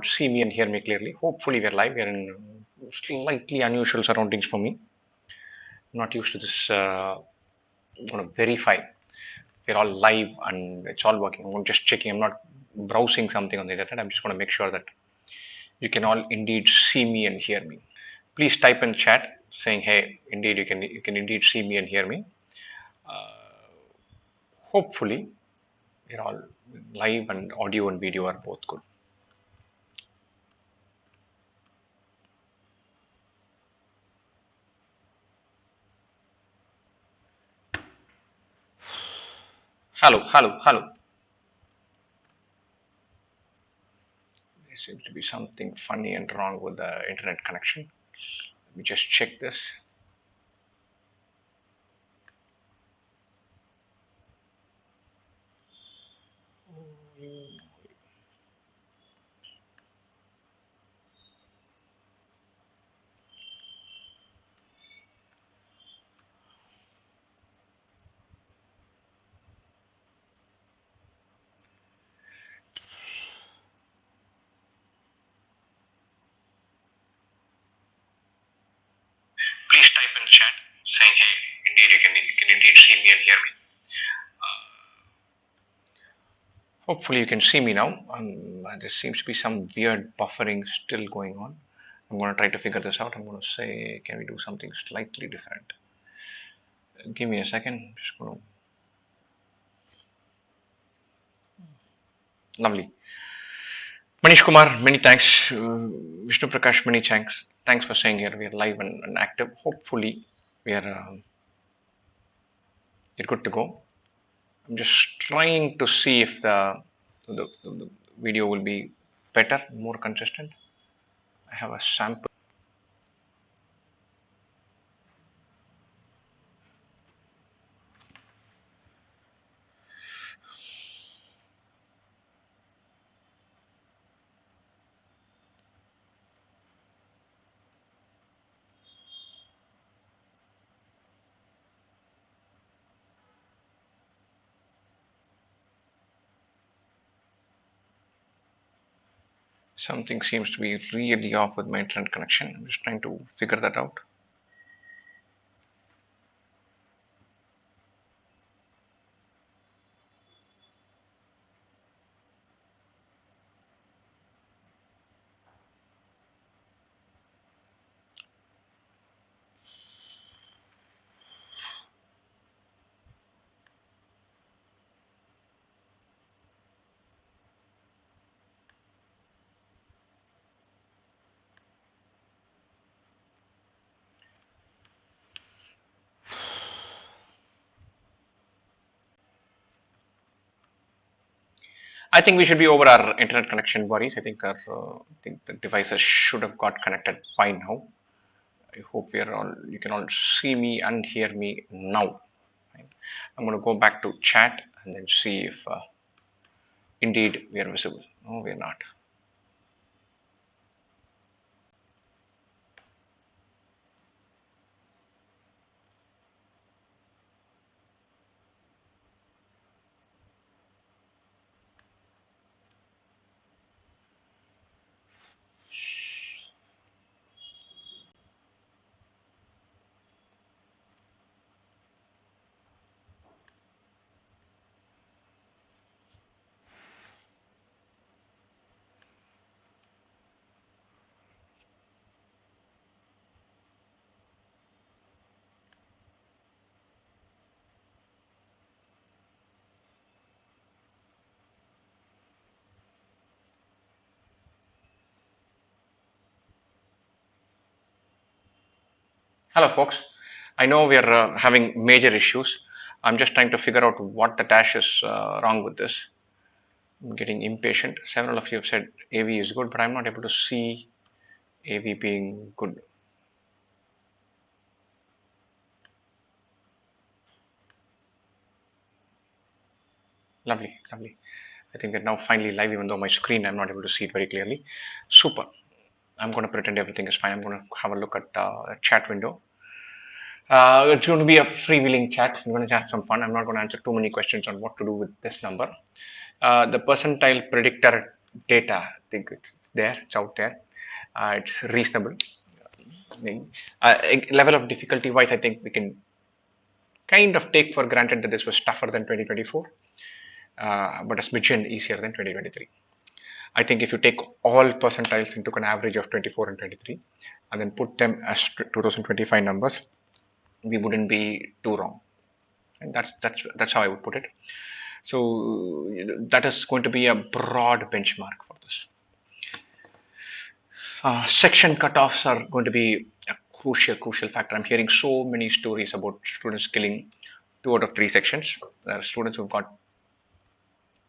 see me and hear me clearly. Hopefully, we're live. We're in slightly unusual surroundings for me. I'm not used to this. I'm going to verify we're all live and it's all working. I'm just checking. I'm not browsing something on the internet. I'm just going to make sure that you can all indeed see me and hear me. Please type in chat saying, "Hey, indeed you can indeed see me and hear me." Hopefully, we're all live and audio and video are both good. Hello, hello, hello. There seems to be something funny and wrong with the internet connection. Let me just check this. Please type in the chat saying, "Hey, indeed you can indeed see me and hear me." Hopefully you can see me now. There seems to be some weird buffering still going on. I'm going to try to figure this out. I'm going to say, can we do something slightly different? Give me a second. Just going to... Lovely. Manish Kumar, many thanks. Vishnu Prakash, many thanks. Thanks for saying here we are live and active. Hopefully we're good to go. I'm just trying to see if the video will be better, more consistent. I have a sample. Something seems to be really off with my internet connection. I'm just trying to figure that out. I think we should be over our internet connection worries. I think the devices should have got connected by now. I hope we are all. You can all see me and hear me now. Right? I'm going to go back to chat and then see if indeed we are visible. No, we are not. Hello, folks. I know we are having major issues. I'm just trying to figure out what the dash is wrong with this. I'm getting impatient. Several of you have said AV is good, but I'm not able to see AV being good. Lovely, lovely. I think we're now finally live, even though my screen I'm not able to see it very clearly. Super. I'm going to pretend everything is fine. I'm going to have a look at a chat window. It's going to be a freewheeling chat. I'm going to have some fun. I'm not going to answer too many questions on what to do with this number. The percentile predictor data. I think it's there, it's out there. It's reasonable. Level of difficulty wise, I think we can kind of take for granted that this was tougher than 2024, but a smidgen easier than 2023. I think if you take all percentiles and took an average of 24 and 23 and then put them as 2025 numbers, we wouldn't be too wrong. And that's how I would put it. So that is going to be a broad benchmark for this. Section cutoffs are going to be a crucial factor. I'm hearing so many stories about students killing 2 out of 3 sections. There are students who've got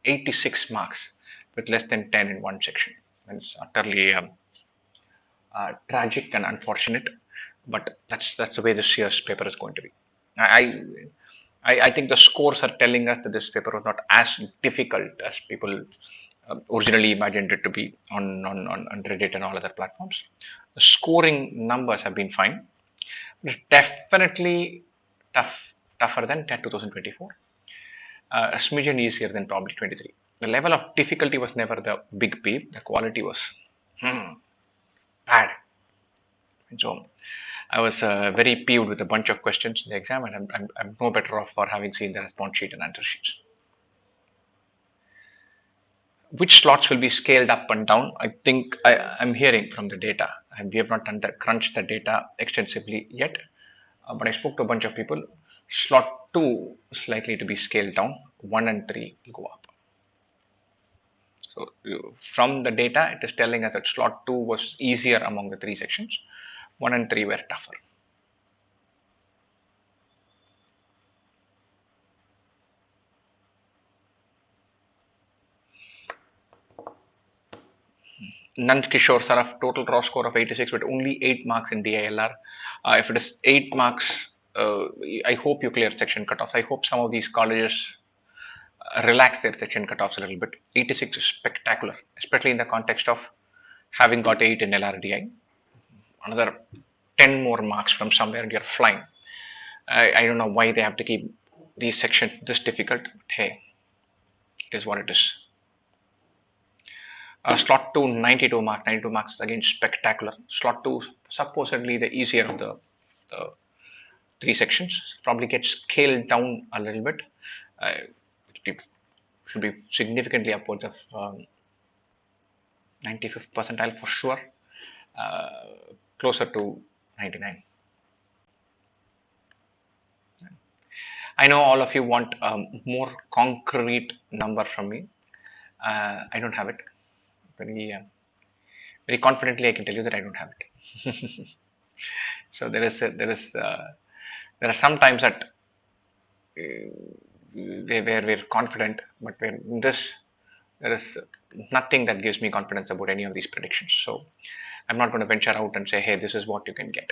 86 marks with less than 10 in one section. And it's utterly tragic and unfortunate, but that's the way this year's paper is going to be. I think the scores are telling us that this paper was not as difficult as people originally imagined it to be on Reddit and all other platforms. The scoring numbers have been fine, but it's definitely tougher than 2024. A smidgen easier than probably 23. The level of difficulty was never the big peep. The quality was bad. And so I was very peeved with a bunch of questions in the exam, and I'm no better off for having seen the response sheet and answer sheets. Which slots will be scaled up and down? I think I'm hearing from the data, and we have not crunched the data extensively yet. But I spoke to a bunch of people. Slot 2 is likely to be scaled down. 1 and 3 will go up. So from the data, it is telling us that slot 2 was easier among the 3 sections. 1 and 3 were tougher. Nanj Kishore Saraf, total raw score of 86 with only 8 marks in DILR. If it is 8 marks, I hope you clear section cutoffs. I hope some of these colleges relax their section cutoffs a little bit. 86 is spectacular, especially in the context of having got 8 in LRDI. Another 10 more marks from somewhere and you're flying. I don't know why they have to keep these sections this difficult, but hey, it is what it is. Slot 2, 92 marks. 92 marks is again spectacular. Slot 2, supposedly the easier of the 3 sections. Probably gets scaled down a little bit. It should be significantly upwards of 95th percentile for sure. Closer to 99. I know all of you want a more concrete number from me. I don't have it. Very confidently, I can tell you that I don't have it. So there are some times that where we're confident, but in this there is nothing that gives me confidence about any of these predictions. So I'm not going to venture out and say, hey, this is what you can get.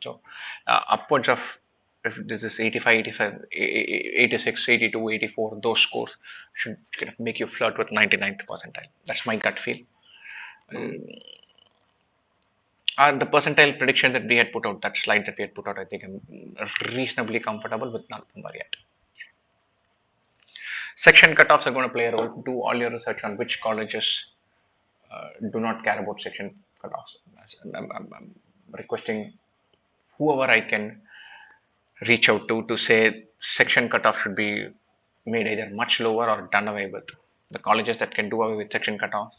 So upwards of, if this is 85, 86, 82, 84, those scores should kind of make you flirt with 99th percentile. That's my gut feel. The percentile prediction that we had put out, that slide that we had put out, I think I'm reasonably comfortable with that number yet. Section cutoffs are going to play a role. Do all your research on which colleges do not care about section cutoffs. I'm requesting whoever I can reach out to say section cutoff should be made either much lower or done away with. The colleges that can do away with section cutoffs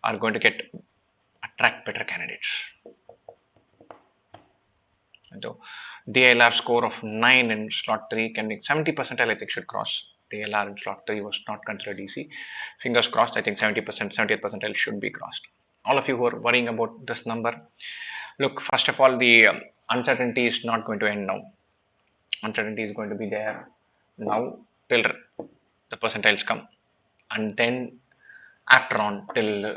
are going to attract better candidates. And so DLR score of 9 in slot 3 can make 70 percentile, I think should cross. DLR in slot 3 was not considered easy. Fingers crossed, I think 70%, 70th percentile should be crossed. All of you who are worrying about this number, look, first of all, the uncertainty is not going to end now. Uncertainty is going to be there now till the percentiles come. And then after on, till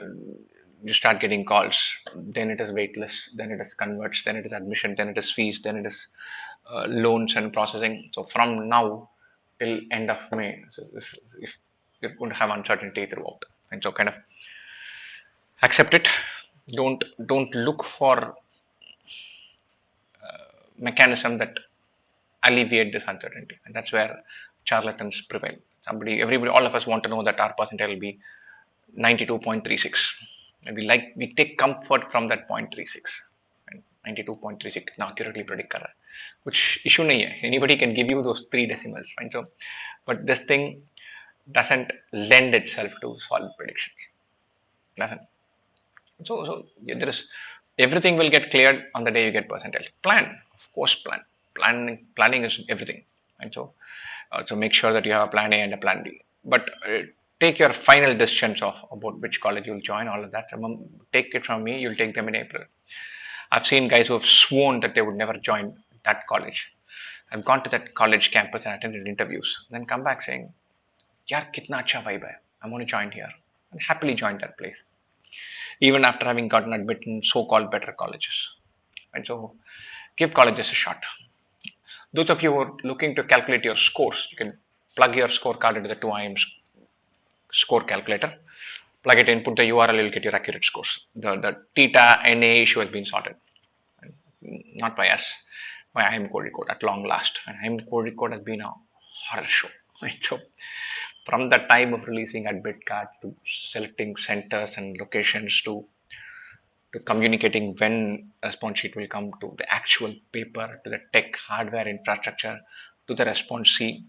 you start getting calls, then it is waitlist, then it is converts, then it is admission, then it is fees, then it is loans and processing. So from now till end of May, so if you're going to have uncertainty throughout, and so kind of accept it. Don't look for mechanism that alleviate this uncertainty, and that's where charlatans prevail. Everybody, all of us want to know that our percentile will be 92.36. And we take comfort from that 0.36. And 92.36 ना accurately predict कर रहा है. कुछ issue नहीं है. Anybody can give you those 3 decimals, right? So, but this thing doesn't lend itself to solid predictions. Doesn't. So yeah, there is everything will get cleared on the day you get percentiles. Plan, of course, plan. Planning is everything, and so make sure that you have a plan A and a plan B. But take your final decisions of about which college you'll join. All of that. Remember, take it from me. You'll take them in April. I've seen guys who have sworn that they would never join that college. I've gone to that college campus and attended interviews, then come back saying, "Yaar, kitna acha vibe hai. I'm going to join here," and happily joined that place, even after having gotten admitted in so-called better colleges. And so, give colleges a shot. Those of you who are looking to calculate your scores, you can plug your scorecard into the 2IM score calculator. Plug it in, put the URL, you'll get your accurate scores. The theta NA issue has been sorted. Not by us, by IM Code Recode at long last. And IM Code Recode has been a horror show. Right? So, from the time of releasing admit card to selecting centers and locations to communicating when a response sheet will come, to the actual paper, to the tech hardware infrastructure, to the response C,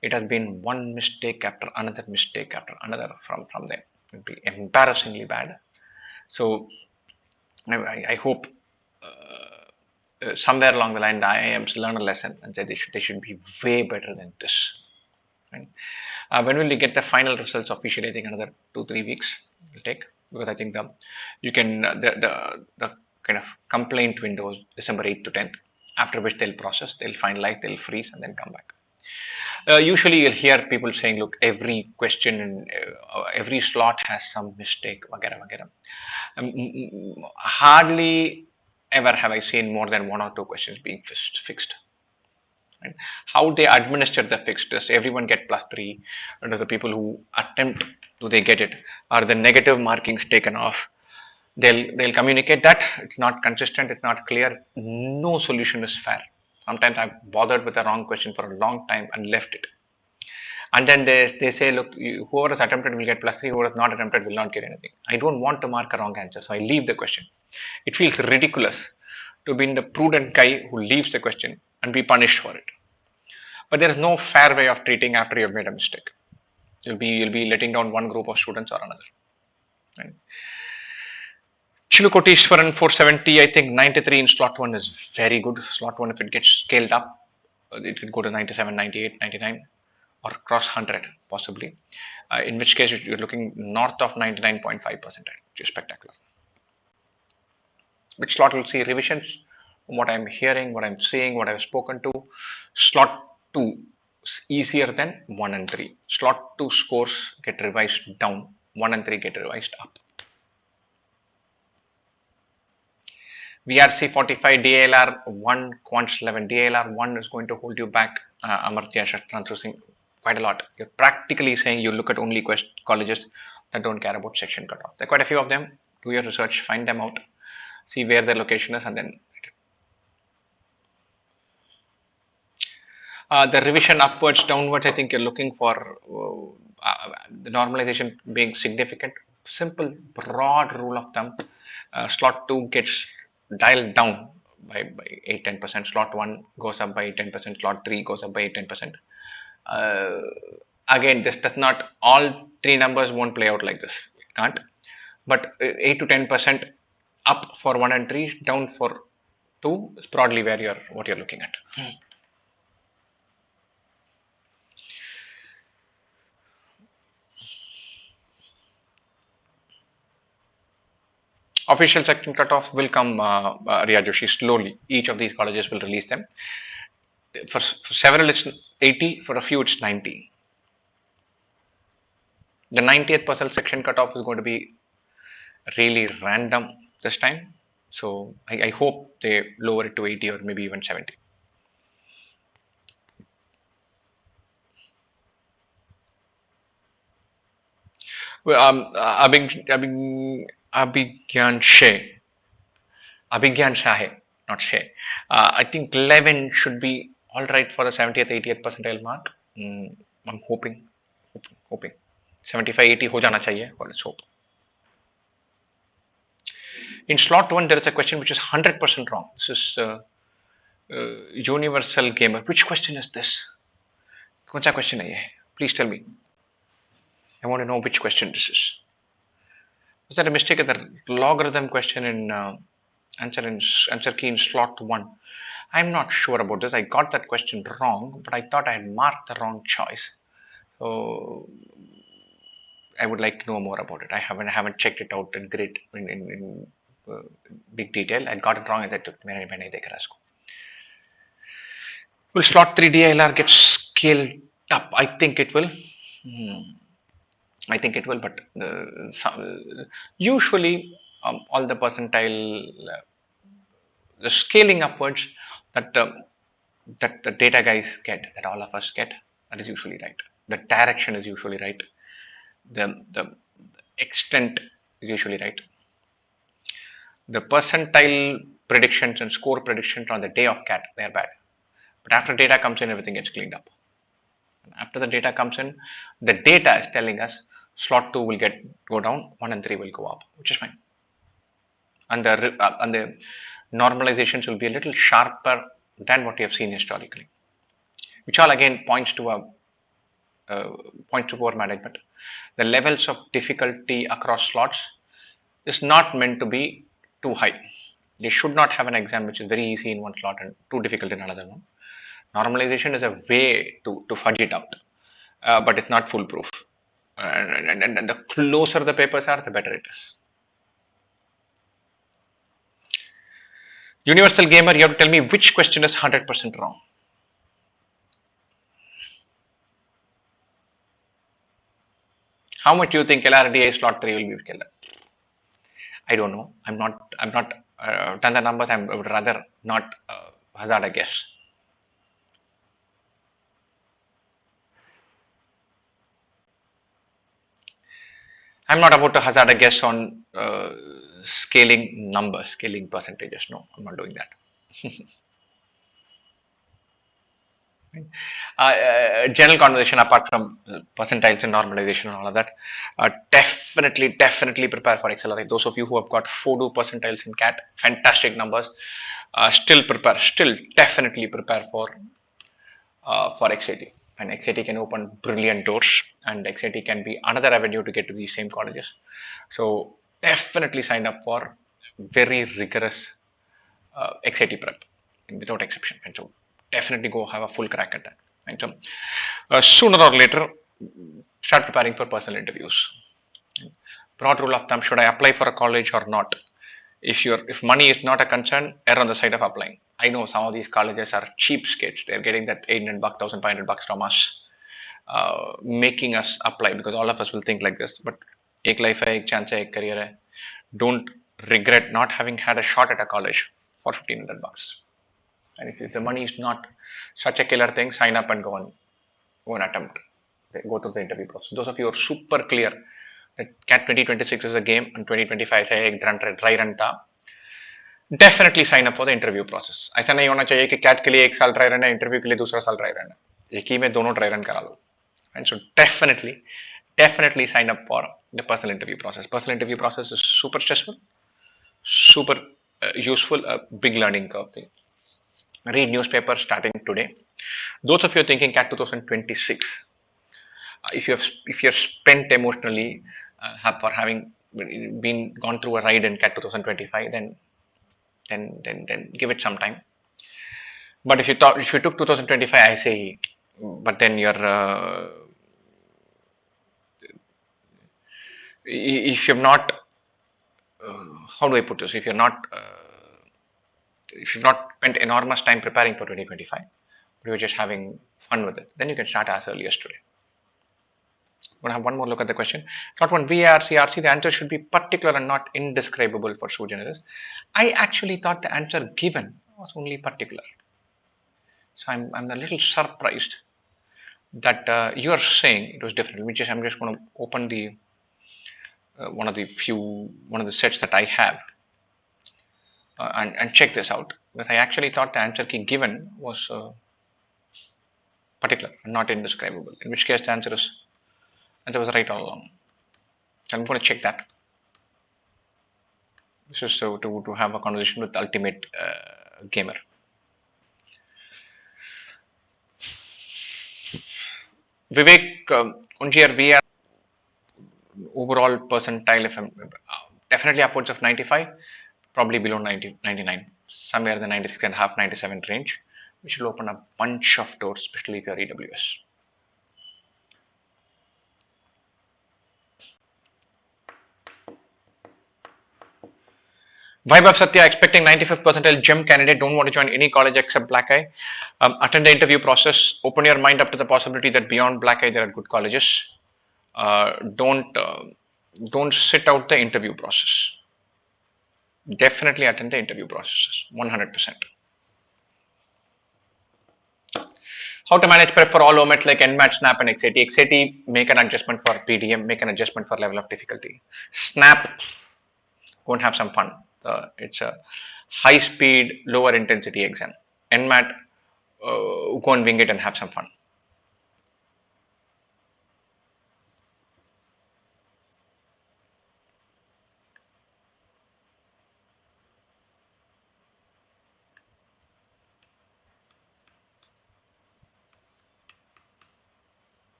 it has been one mistake after another mistake after another from them. It will be embarrassingly bad. So I hope somewhere along the line the IIMs learn a lesson and say they should be way better than this. Right? When will we get the final results officially? I think another 2-3 weeks will take, because I think the kind of complaint window is December 8th to 10th, after which they'll process, they'll finalize, they'll freeze, and then come back. Usually you'll hear people saying, look, every question and every slot has some mistake, vagera, vagera. Hardly ever have I seen more than 1 or 2 questions being fixed. Right? How they administer the fixed, does everyone get +3? Or does the people who attempt, do they get it? Are the negative markings taken off? They'll communicate that. It's not consistent, it's not clear. No solution is fair. Sometimes I've bothered with the wrong question for a long time and left it. And then they say, look, whoever has attempted will get +3, whoever has not attempted will not get anything. I don't want to mark a wrong answer, so I leave the question. It feels ridiculous to be the prudent guy who leaves the question and be punished for it. But there is no fair way of treating after you have made a mistake. You'll be letting down one group of students or another. Right? Chilukotishwaran 470, I think 93 in slot 1 is very good. Slot 1, if it gets scaled up, it could go to 97, 98, 99 or cross 100 possibly. In which case you're looking north of 99.5%, which is spectacular. Which slot will see revisions? From what I'm hearing, what I'm seeing, what I've spoken to, slot 2 is easier than 1 and 3. Slot 2 scores get revised down, 1 and 3 get revised up. VRC 45 DALR 1, Quant 11 DALR 1 is going to hold you back, Amartya Shastran Singh, quite a lot. You're practically saying you look at only colleges that don't care about section cutoff. There are quite a few of them. Do your research, find them out, see where their location is, and then the revision upwards, downwards, I think you're looking for the normalization being significant. Simple, broad rule of thumb. Slot 2 gets dialed down by 8-10%. Slot 1 goes up by 10%. Slot 3 goes up by 10%. Again, this does not, all 3 numbers won't play out like this. It can't. But 8 to 10% up for 1 and 3, down for 2 is broadly where what you're looking at. Official section cutoff will come, Riya Joshi, slowly. Each of these colleges will release them. For several it's 80, for a few it's 90. The 90th percent section cutoff is going to be really random this time. So I hope they lower it to 80 or maybe even 70. Well, Abhigyan Shahe, not Sheh. I think 11 should be all right for the 70th, 80th percentile mark. I'm hoping. hoping 75-80 हो जाना चाहिए. Well, let's hope. In slot 1 there is a question which is 100% wrong. This is universal gamer. Which question is this? कौन सा question है ये? Please tell me. I want to know which question this is. Was that a mistake in the logarithm question in answer key in slot 1? I'm not sure about this. I got that question wrong, but I thought I had marked the wrong choice. So I would like to know more about it. I haven't checked it out in great in big detail. I got it wrong as I took. Will slot 3 DLR get scaled up? I think it will. I think it will, but usually all the percentile, the scaling upwards that that the data guys get, that all of us get, that is usually right. The direction is usually right. The extent is usually right. The percentile predictions and score predictions on the day of CAT, they are bad. But after data comes in, everything gets cleaned up. After the data comes in, the data is telling us slot 2 will go down, 1 and 3 will go up, which is fine. And the normalizations will be a little sharper than what we have seen historically, which all again points to poor management. The levels of difficulty across slots is not meant to be too high. They should not have an exam which is very easy in one slot and too difficult in another one. Normalization is a way to fudge it out, but it's not foolproof. And the closer the papers are, the better it is. Universal gamer, you have to tell me which question is 100% wrong. How much do you think LRDA slot 3 will be killed? I don't know. I'm not done the numbers. I would rather not hazard a guess. I'm not about to hazard a guess on scaling numbers, scaling percentages. No, I'm not doing that. General conversation apart from percentiles and normalization and all of that, definitely prepare for Accelerate. Those of you who have got 4 percentiles in CAT, fantastic numbers, still definitely prepare for XAT. And XAT can open brilliant doors, and XAT can be another avenue to get to these same colleges. So definitely sign up for very rigorous XAT prep without exception. And so definitely go have a full crack at that. And so sooner or later, start preparing for personal interviews. Broad rule of thumb: should I apply for a college or not? If money is not a concern, err on the side of applying. I know some of these colleges are cheapskates. They're getting that $800, $1,500 from us, making us apply because all of us will think like this. But ek life hai, ek chance hai, ek career hai. Don't regret not having had a shot at a college for $1,500. And if the money is not such a killer thing, sign up and go and attempt. Go through the interview process. Those of you who are super clear that CAT 2026 is a game and 2025 है एक dry run था, definitely sign up for the interview process. ऐसा नहीं होना चाहिए कि CAT के लिए 1 साल dry run है, interview के लिए दूसरा साल dry run है. एक ही में दोनों dry run करा लो. And so definitely sign up for the personal interview process. Personal interview process is super stressful, super useful, a big learning curve thing. Read newspaper starting today. Those of you thinking CAT 2026, if you have spent emotionally for having gone through a ride in CAT 2025, then give it some time. But if you took 2025, I say, but then you're if you've not how do I put this? If you've not spent enormous time preparing for 2025, but you're just having fun with it, then you can start as early as today. We're going to have one more look at the question. Not one VARC, the answer should be particular and not indescribable for sui generis. I actually thought the answer given was only particular. So I'm a little surprised that you're saying it was different. I'm just going to open the one of the sets that I have and check this out. But I actually thought the answer key given was particular and not indescribable. In which case the answer is And I was right all along. I'm going to check that. This is so to have a conversation with Ultimate Gamer. Vivek Unjiyar, we are overall percentile, if I'm definitely upwards of 95, probably below 90, 99, somewhere in the 96 and a half, 97 range, which will open a bunch of doors, especially if you're EWS. Vibe of Satya expecting 95th percentile gem candidate, don't want to join any college except Black Eye. Attend the interview process, open your mind up to the possibility that beyond Black Eye there are good colleges. Don't sit out the interview process. Definitely attend the interview processes, 100%. How to manage prep for all OMET like NMAT, SNAP, and XAT. XAT, make an adjustment for PDM, make an adjustment for level of difficulty. SNAP, go and have some fun. It's a high speed, lower intensity exam. NMAT, go and wing it and have some fun.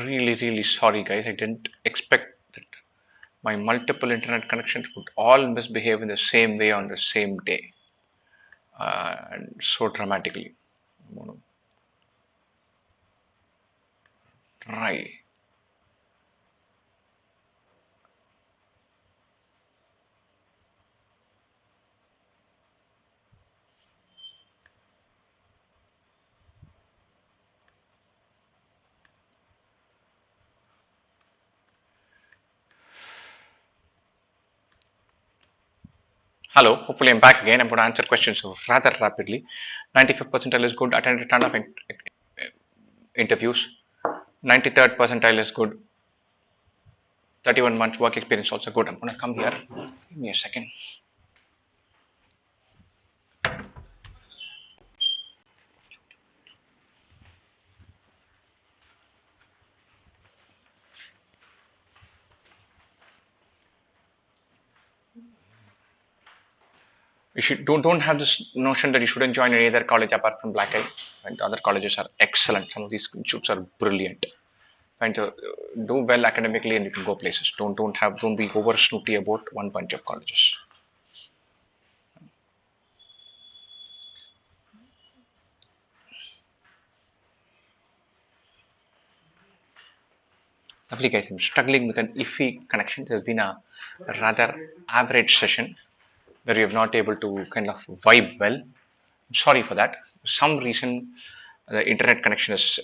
Really, really sorry, guys. I didn't expect that my multiple internet connections would all misbehave in the same way on the same day, and so dramatically. I'm gonna try. Hello, hopefully I'm back again. I'm going to answer questions rather rapidly. 95th percentile is good. Attended a ton of interviews. 93rd percentile is good. 31 months work experience also good. I'm going to come here. Give me a second. You should don't have this notion that you shouldn't join any other college apart from Black Eye. And the other colleges are excellent. Some of these institutes are brilliant. And do well academically, and you can go places. Don't be over snooty about one bunch of colleges. Lovely guys, I'm struggling with an iffy connection. There's been a rather average session where we have not able to kind of vibe well. I'm sorry for that. For some reason, the internet connection is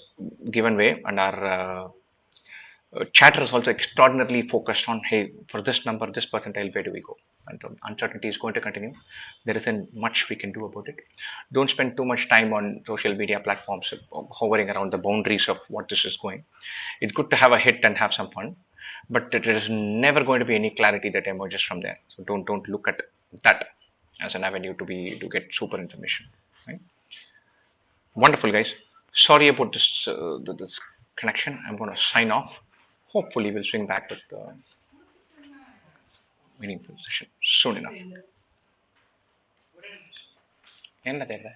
given way, and our chatter is also extraordinarily focused on, hey, for this number, this percentile, where do we go? And the uncertainty is going to continue. There isn't much we can do about it. Don't spend too much time on social media platforms hovering around the boundaries of what this is going. It's good to have a hit and have some fun, but there is never going to be any clarity that emerges from there. So don't look at that as an avenue to get super information. Right? Wonderful, guys. Sorry about this connection. I'm going to sign off. Hopefully, we'll swing back with the meaningful session soon enough. என்ன தேவை